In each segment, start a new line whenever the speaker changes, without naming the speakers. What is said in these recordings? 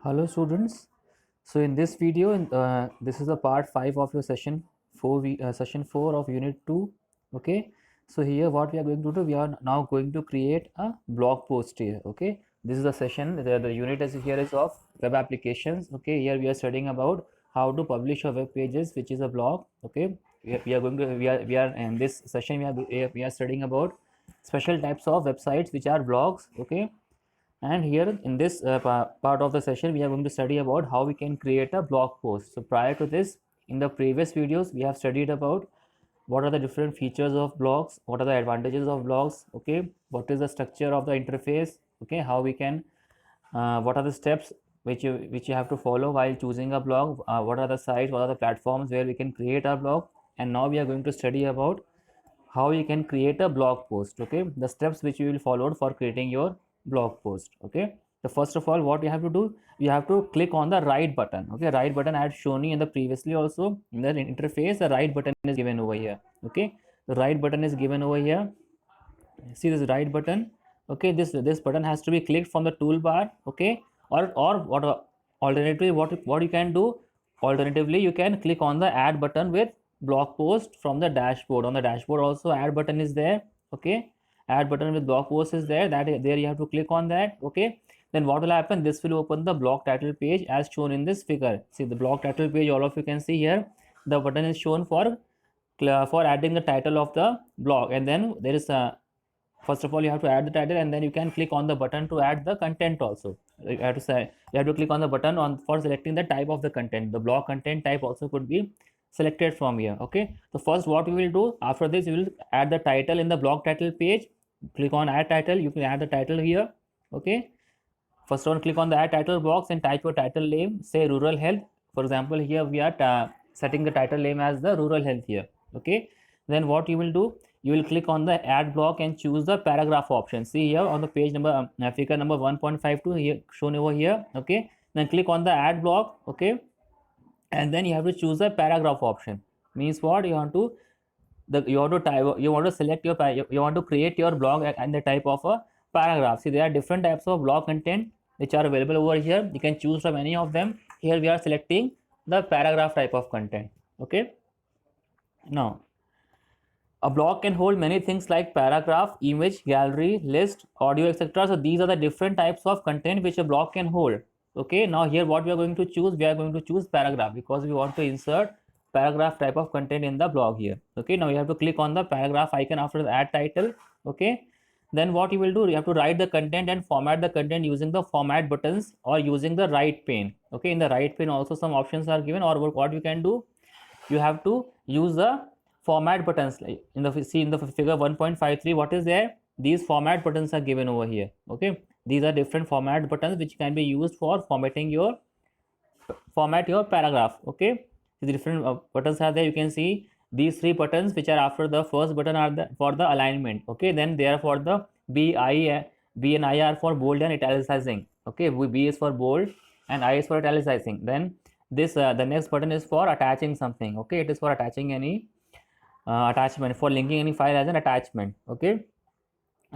Hello students. So in this video, this is the part 5 of your session 4 session 4 of unit 2. Okay. So here what we are going to do, we are now going to create a blog post here. Okay. This is the session, the unit is here is of web applications. Okay. Here we are studying about how to publish your web pages, which is a blog. Okay. We are going to, we are in this session, we are studying about special types of websites, which are blogs. Okay. And here in this part of the session, we are going to study about how we can create a blog post. So prior to this, in the previous videos, we have studied about what are the different features of blogs, what are the advantages of blogs, okay, what is the structure of the interface, okay, how we can, what are the steps which you have to follow while choosing a blog, what are the sites, what are the platforms where we can create a blog. And now we are going to study about how you can create a blog post. Okay, the steps which you will follow for creating your blog post. Okay, so first of all, what you have to do, you have to click on the right button. Okay, right button I had shown you in the previously also in the interface. The right button is given over here. Okay, the right button is given over here. See this right button. Okay, this button has to be clicked from the toolbar. Okay, or what alternatively, what you can do, alternatively you can click on the add button with blog post from the dashboard. On the dashboard also add button is there. Okay, add button with blog post is there, that there you have to click on that. Okay, then what will happen, this will open the blog title page as shown in this figure. See the blog title page, all of you can see here the button is shown for adding the title of the blog. And then there is a, first of all you have to add the title, and then you can click on the button to add the content also. You have to say, you have to click on the button on for selecting the type of the content. The blog content type also could be selected from here. Okay, so first what you will do, after this you will add the title in the blog title page. Click on add title, you can add the title here. Okay, first one, click on the add title box and type your title name, say rural health. For example, here we are setting the title name as the rural health here. Okay, then what you will do, you will click on the add block and choose the paragraph option. See here on the page number figure number 1.52 here shown over here. Okay, then click on the add block. Okay, and then you have to choose the paragraph option. Means what, you want to you want to type, you want to select your you want to create your blog and the type of a paragraph. See, there are different types of blog content which are available over here. You can choose from any of them. Here we are selecting the paragraph type of content. Okay, now a blog can hold many things like paragraph, image, gallery, list, audio, etc. So these are the different types of content which a blog can hold. Okay, now here what we are going to choose, we are going to choose paragraph because we want to insert paragraph type of content in the blog here. Okay, now you have to click on the paragraph icon after the add title. Okay, then what you will do, you have to write the content and format the content using the format buttons or using the right pane. Okay, in the right pane also some options are given, or what you can do, you have to use the format buttons. Like in the, see in the figure 1.53, what is there, these format buttons are given over here. Okay, these are different format buttons which can be used for formatting your paragraph. Okay, the different buttons are there. You can see these three buttons which are after the first button are for the alignment. Okay, then they are for the B and I are for bold and italicizing. Okay, B is for bold and I is for italicizing. Then this the next button is for attaching something. Okay, it is for attaching any attachment, for linking any file as an attachment. Okay,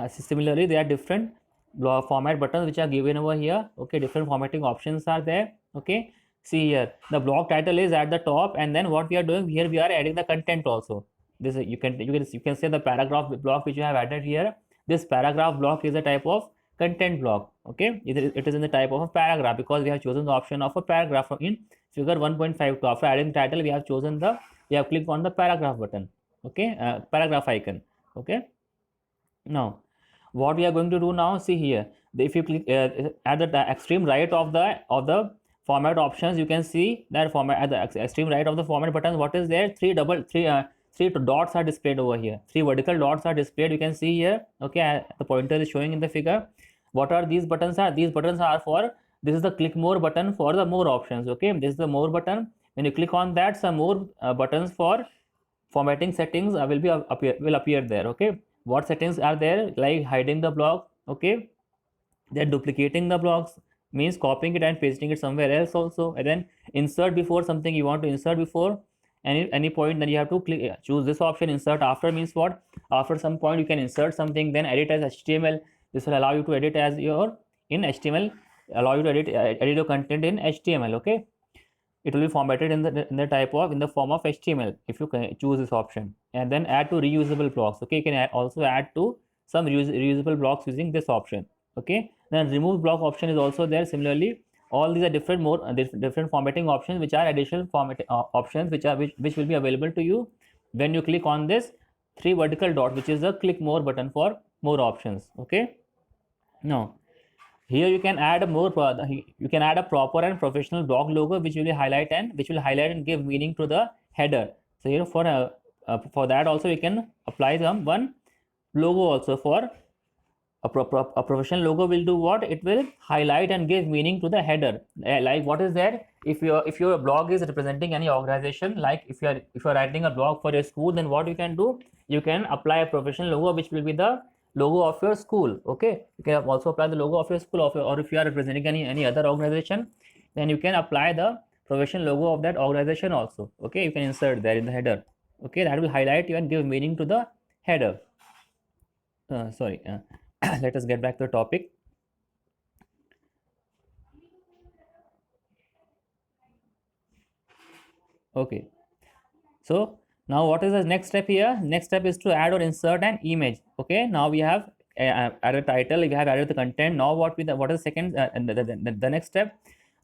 similarly there are different format buttons which are given over here. Okay, different formatting options are there. Okay, see here the blog title is at the top, and then what we are doing here, we are adding the content also. This you can say the paragraph block which you have added here. This paragraph block is a type of content block. Okay, it is in the type of a paragraph because we have chosen the option of a paragraph in figure 1.52. After adding title, we have chosen the, we have clicked on the paragraph button. Okay, paragraph icon. Okay, now what we are going to do now, see here, if you click at the extreme right of the format options, you can see that format at the extreme right of the format button, what is there, three dots are displayed over here. Three vertical dots are displayed, you can see here. Okay, the pointer is showing in the figure. What are these buttons? Are these buttons are for, this is the click more button for the more options. Okay, this is the more button. When you click on that, some more buttons for formatting settings will appear there. Okay, what settings are there, like hiding the block. Okay, they're duplicating the blocks, means copying it and pasting it somewhere else also. And then insert before, something you want to insert before any point, then you have to click, choose this option. Insert after means what, after some point you can insert something. Then edit as HTML, this will allow you to edit as your in HTML allow you to edit your content in HTML. Okay, it will be formatted in the form of HTML if you can choose this option, and then add to reusable blocks. Okay, you can also add to some reusable blocks using this option. Okay, then remove block option is also there. Similarly, all these are different formatting options, which are additional format options which will be available to you when you click on this three vertical dot, which is the click more button for more options. Okay, now here you can add a proper and professional blog logo, which will highlight and give meaning to the header. So here for that also you can apply one logo also. For a professional logo will do what? It will highlight and give meaning to the header. Like what is there? If your blog is representing any organization, like if you're writing a blog for a school, then what you can do? You can apply a professional logo, which will be the logo of your school. Okay, you can also apply the logo of your school, or if you are representing any other organization, then you can apply the professional logo of that organization also. Okay, you can insert there in the header. Okay, that will highlight you and give meaning to the header. Sorry, let us get back to the topic. Okay, so now what is the next step here? Next step is to add or insert an image. Okay, now we have added title, we have added the content. Now what is the second the next step?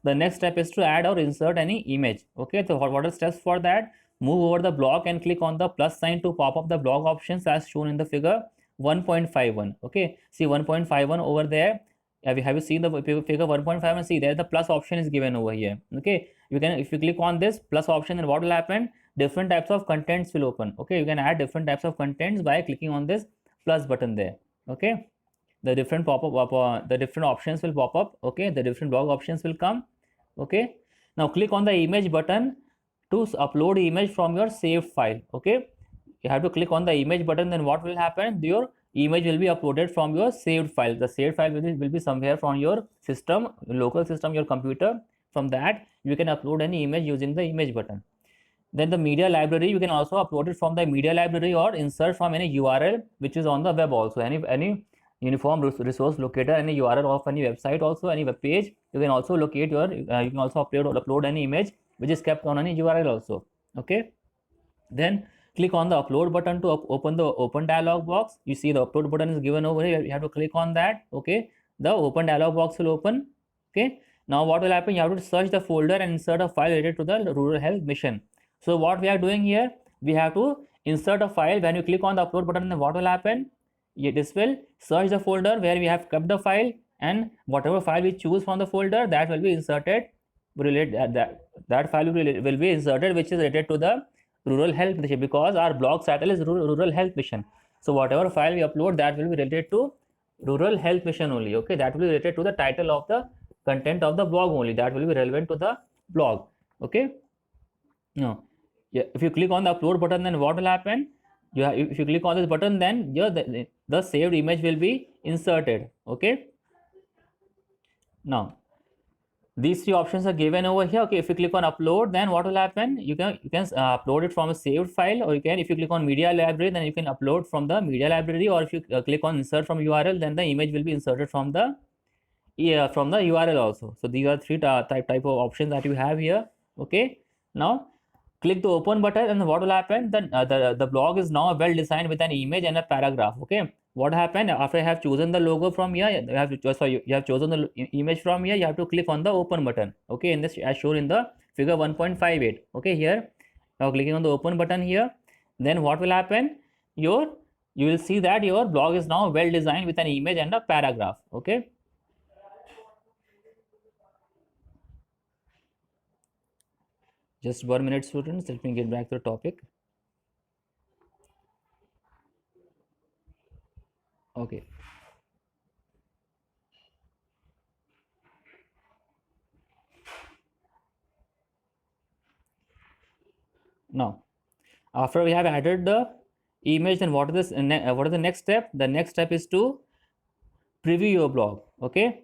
The next step is to add or insert any image. Okay, so what are the steps for that? Move over the block and click on the plus sign to pop up the block options as shown in the figure 1.51. Okay, see 1.51 over there. Have you seen the figure 1.51? See there the plus option is given over here. Okay, you can, if you click on this plus option, then what will happen? Different types of contents will open. Okay, you can add different types of contents by clicking on this plus button there. Okay, the different the different options will pop up. Okay, the different blog options will come. Okay, now click on the image button to upload image from your saved file. Okay, you have to click on the image button, then what will happen? Your image will be uploaded from your saved file. The saved file will be somewhere from your system, local system, your computer. From that you can upload any image using the image button. Then the media library, you can also upload it from the media library or insert from any URL which is on the web also. Any uniform resource locator, any URL of any website also, any web page, you can also locate your you can also upload any image which is kept on any URL also. Okay, then click on the upload button to open the open dialog box. You see the upload button is given over here, you have to click on that. Okay, the open dialog box will open. Okay, now what will happen? You have to search the folder and insert a file related to the rural health mission. So what we are doing here, we have to insert a file. When you click on the upload button, then what will happen? This will search the folder where we have kept the file, and whatever file we choose from the folder, that will be inserted. That file will be inserted, which is related to the rural health mission, because our blog title is rural health mission. So whatever file we upload, that will be related to rural health mission only. Okay, that will be related to the title of the content of the blog only. That will be relevant to the blog. Okay, now if you click on the upload button, then what will happen? If you click on this button, then the saved image will be inserted. Okay, now these three options are given over here. Okay, if you click on upload, then what will happen? You can upload it from a saved file, or you can, if you click on media library, then you can upload from the media library, or if you click on insert from URL, then the image will be inserted from the URL also. So these are three type of options that you have here. Okay, now click the open button, and what will happen? Then the blog is now well designed with an image and a paragraph. Okay, what happened after I have chosen the logo from here? You have chosen the image from here. You have to click on the open button. Okay, in this as shown in the figure 1.58. Okay, here now clicking on the open button here, then what will happen? You will see that your blog is now well designed with an image and a paragraph. Okay. Just 1 minute, students. Let me get back to the topic. Okay. Now, after we have added the image, then what is the next step? The next step is to preview your blog. Okay.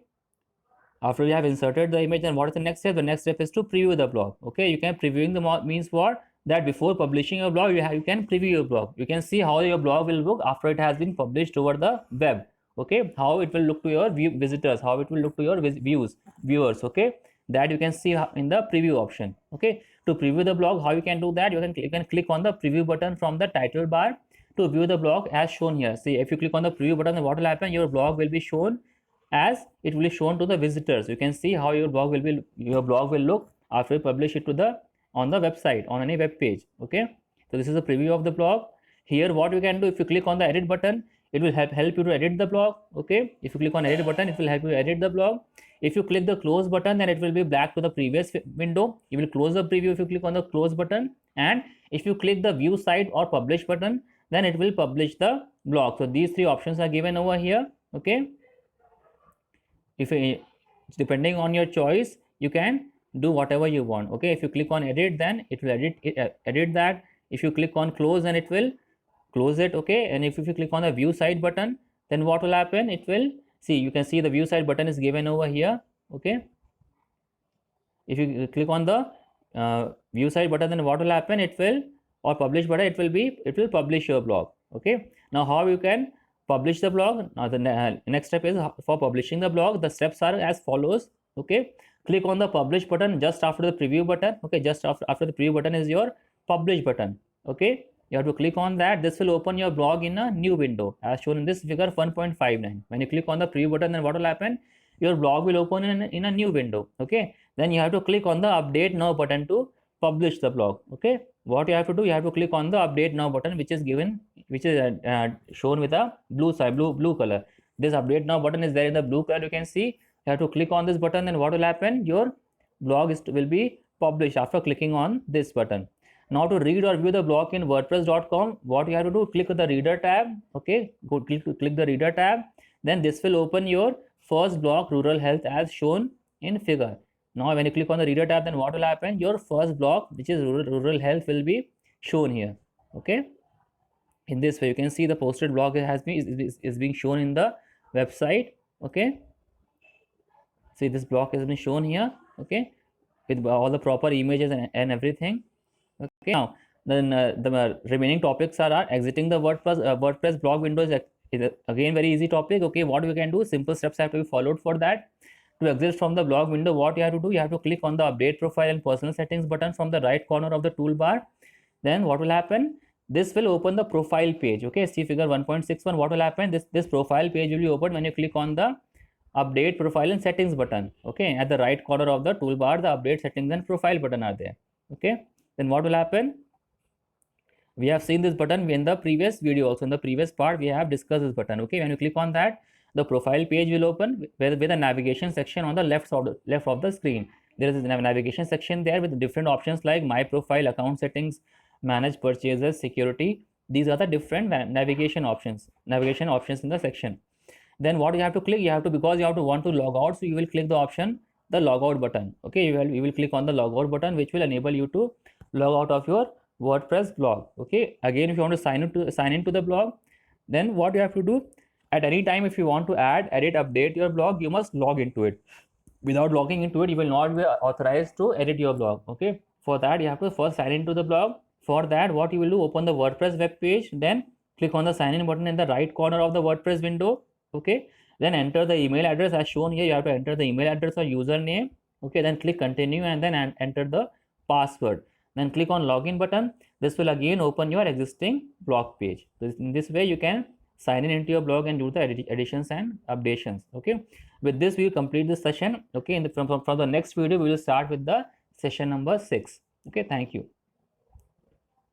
After we have inserted the image, then what is the next step? The next step is to preview the blog. Okay, you can previewing the means what? That before publishing your blog, you can preview your blog. You can see how your blog will look after it has been published over the web. Okay, how it will look to your visitors, how it will look to your viewers. Okay, that you can see in the preview option. Okay, to preview the blog, how you can do that? You can click on the preview button from the title bar to view the blog as shown here. See, if you click on the preview button, then what will happen? Your blog will be shown as it will be shown to the visitors. You can see how your blog will look after you publish it to the on the website, on any web page. Okay, so this is a preview of the blog. Here what you can do, if you click on the edit button, it will help you to edit the blog. Okay, if you click on edit button, it will help you edit the blog. If you click the close button, then it will be back to the previous window. You will close the preview if you click on the close button, and if you click the view site or publish button, then it will publish the blog. So these three options are given over here. Okay, if you, depending on your choice, you can do whatever you want. Okay, if you click on edit, then it will edit that. If you click on close, then it will close it. Okay, and if you click on the view site button, then what will happen? It will see, you can see the view site button is given over here. Okay, if you click on the view site button, then what will happen? It will, or publish button, it will publish your blog. Okay, now how you can publish the blog? Now the next step is for publishing the blog. The steps are as follows. Okay, click on the publish button just after the preview button. Okay, just after the preview button is your publish button. Okay, you have to click on that. This will open your blog in a new window as shown in this figure 1.59. When you click on the preview button, then what will happen? Your blog will open in a new window. Okay, then you have to click on the update now button to publish the blog. Okay, what you have to do, you have to click on the update now button, which is shown with a blue color. This update now button is there in the blue color. You can see, you have to click on this button, then what will happen? Your blog will be published after clicking on this button. Now to read or view the blog in wordpress.com, what you have to do, click the reader tab. Okay, go click the reader tab. Then this will open your first blog, rural health, as shown in figure. Now when you click on the reader tab, then what will happen? Your first blog, which is rural health, will be shown here. Okay, in this way you can see the posted blog is being shown in the website. Okay, see, this blog has been shown here. Okay, with all the proper images and everything. Okay, now then the remaining topics are exiting the WordPress blog window is again very easy topic. Okay, what we can do, simple steps have to be followed for that. To exit from the blog window, what you have to do, you have to click on the update profile and personal settings button from the right corner of the toolbar. Then what will happen? This will open the profile page. Okay, see figure 1.61. What will happen? This profile page will be opened when you click on the update profile and settings button. Okay, at the right corner of the toolbar, the update settings and profile button are there. Okay, then what will happen? We have seen this button in the previous video also. In the previous part, we have discussed this button. Okay, when you click on that, the profile page will open with a navigation section on the left of the screen. There is a navigation section there with different options like my profile, account settings, manage purchases, security. These are the different navigation options in the section. Then what you have to click, because you have to want to log out, so you will click the option, the logout button. Okay, you will click on the logout button, which will enable you to log out of your WordPress blog. Okay, again, if you want to sign into the blog, then what you have to do, at any time if you want to add, edit, update your blog, you must log into it. Without logging into it, you will not be authorized to edit your blog. Okay, for that you have to first sign into the blog. For that, what you will do, open the WordPress web page, then click on the sign in button in the right corner of the WordPress window. Okay, then enter the email address as shown here. You have to enter the email address or username. Okay, then click continue and then enter the password. Then click on login button. This will again open your existing blog page. So in this way you can sign in into your blog and do the additions and updations. Okay, with this we will complete this session. Okay, from the next video we will start with the session number 6. Okay, thank you.